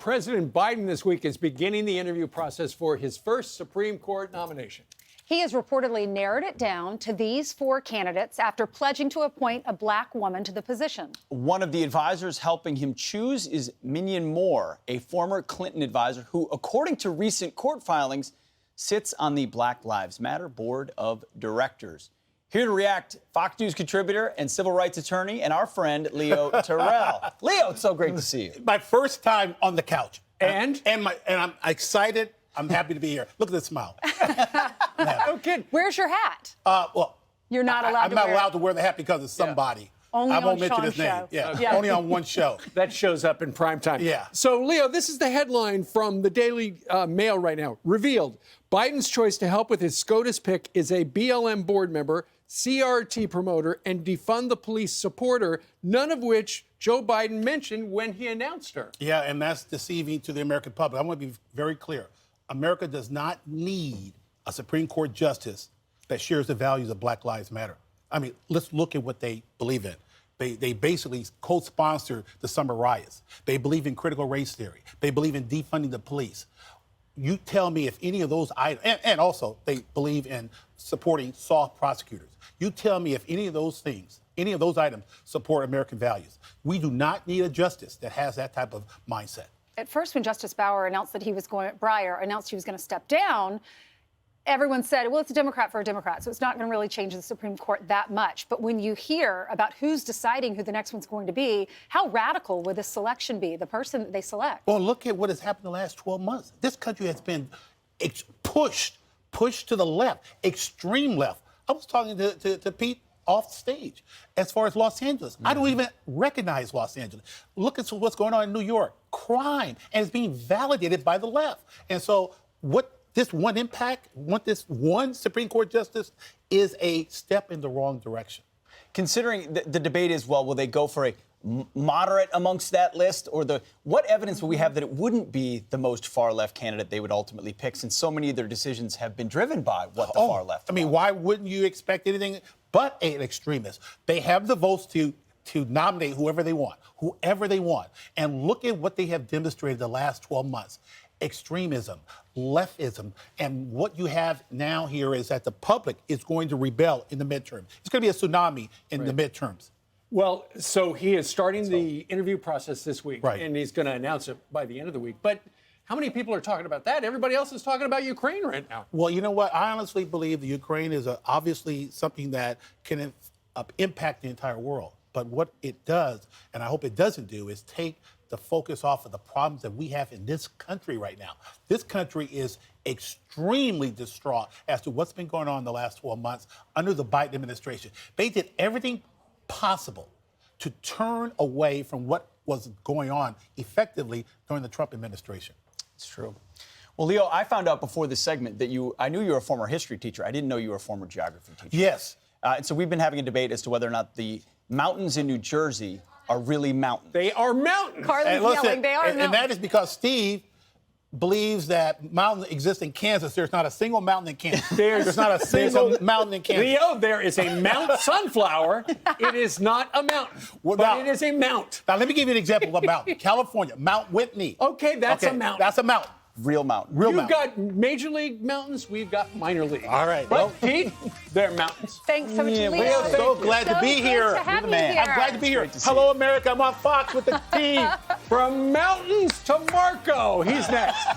President Biden this week is beginning the interview process for his first Supreme Court nomination. He has reportedly narrowed it down to these 4 candidates after pledging to appoint a black woman to the position. One of the advisors helping him choose is Minion Moore, a former Clinton advisor who, according to recent court filings, sits on the Black Lives Matter Board of Directors. Here to react, Fox News contributor and civil rights attorney and our friend Leo Terrell. Leo, it's so great to see you. My first time on the couch. And I'm excited. I'm happy to be here. Look at this smile. no kidding. Where's your hat? Well, You're not allowed I'm to not wear allowed to wear the hat because of somebody. Only I on won't mention Sean's his name. show. Yeah, only on one show. That shows up in prime time. Yeah. So, Leo, this is the headline from the Daily Mail right now. Revealed, Biden's choice to help with his SCOTUS pick is a BLM board member, CRT promoter, and defund the police supporter, none of which Joe Biden mentioned when he announced her. Yeah, and that's deceiving to the American public. I want to be very clear. America does not need a Supreme Court justice that shares the values of Black Lives Matter. I mean, let's look at what they believe in. They basically co-sponsor the summer riots. They believe in critical race theory. They believe in defunding the police. You tell me if any of those items, and also they believe in supporting soft prosecutors. You tell me if any of those things, any of those items support American values. We do not need a justice that has that type of mindset. At first, when Justice Breyer announced he was going to step down, everyone said, well, it's a Democrat for a Democrat, so it's not going to really change the Supreme Court that much. But when you hear about who's deciding who the next one's going to be, how radical would this selection be, the person that they select? Well, look at what has happened the last 12 months. This country has been pushed to the left, extreme left. I was talking to Pete off stage as far as Los Angeles. Mm-hmm. I don't even recognize Los Angeles. Look at what's going on in New York. Crime, and it's being validated by the left. And so this one Supreme Court justice is a step in the wrong direction. Considering the debate is, well, will they go for a moderate amongst that list, or what evidence will we have that it wouldn't be the most far-left candidate they would ultimately pick, since so many of their decisions have been driven by what the far left I mean, why wouldn't you expect anything but an extremist? They have the votes to nominate whoever they want. And look at what they have demonstrated the last 12 months. Extremism, leftism, and what you have now here is that the public is going to rebel in the midterms. It's going to be a tsunami in the midterms. Well, so he is starting the interview process this week, right, and he's going to announce it by the end of the week. But how many people are talking about that? Everybody else is talking about Ukraine right now. Well, you know what? I honestly believe the Ukraine is obviously something that can impact the entire world. But what it does, and I hope it doesn't do, is take the focus off of the problems that we have in this country right now. This country is extremely distraught as to what's been going on in the last 12 months under the Biden administration. They did everything possible to turn away from what was going on effectively during the Trump administration. It's true. Well, Leo, I found out before this segment that I knew you were a former history teacher. I didn't know you were a former geography teacher. Yes. And so we've been having a debate as to whether or not the mountains in New Jersey are really mountains. They are mountains. Carly's yelling, they are mountains. And that is because Steve believes that mountains exist in Kansas. There's not a single mountain in Kansas. There's not a single mountain in Kansas. Leo, there is a Mount Sunflower. It is not a mountain, but it is a mount. Now, let me give you an example of a mountain. California, Mount Whitney. Okay, that's a mountain. That's a mountain. Real mountain. You've got major league mountains. We've got minor league. All right. But, Pete, they're mountains. Thanks so much, Leo. We're so glad to be here. To have You're the man. you here. I'm glad to be here. Hello, America. I'm on Fox with the team. From mountains to Marco. He's next.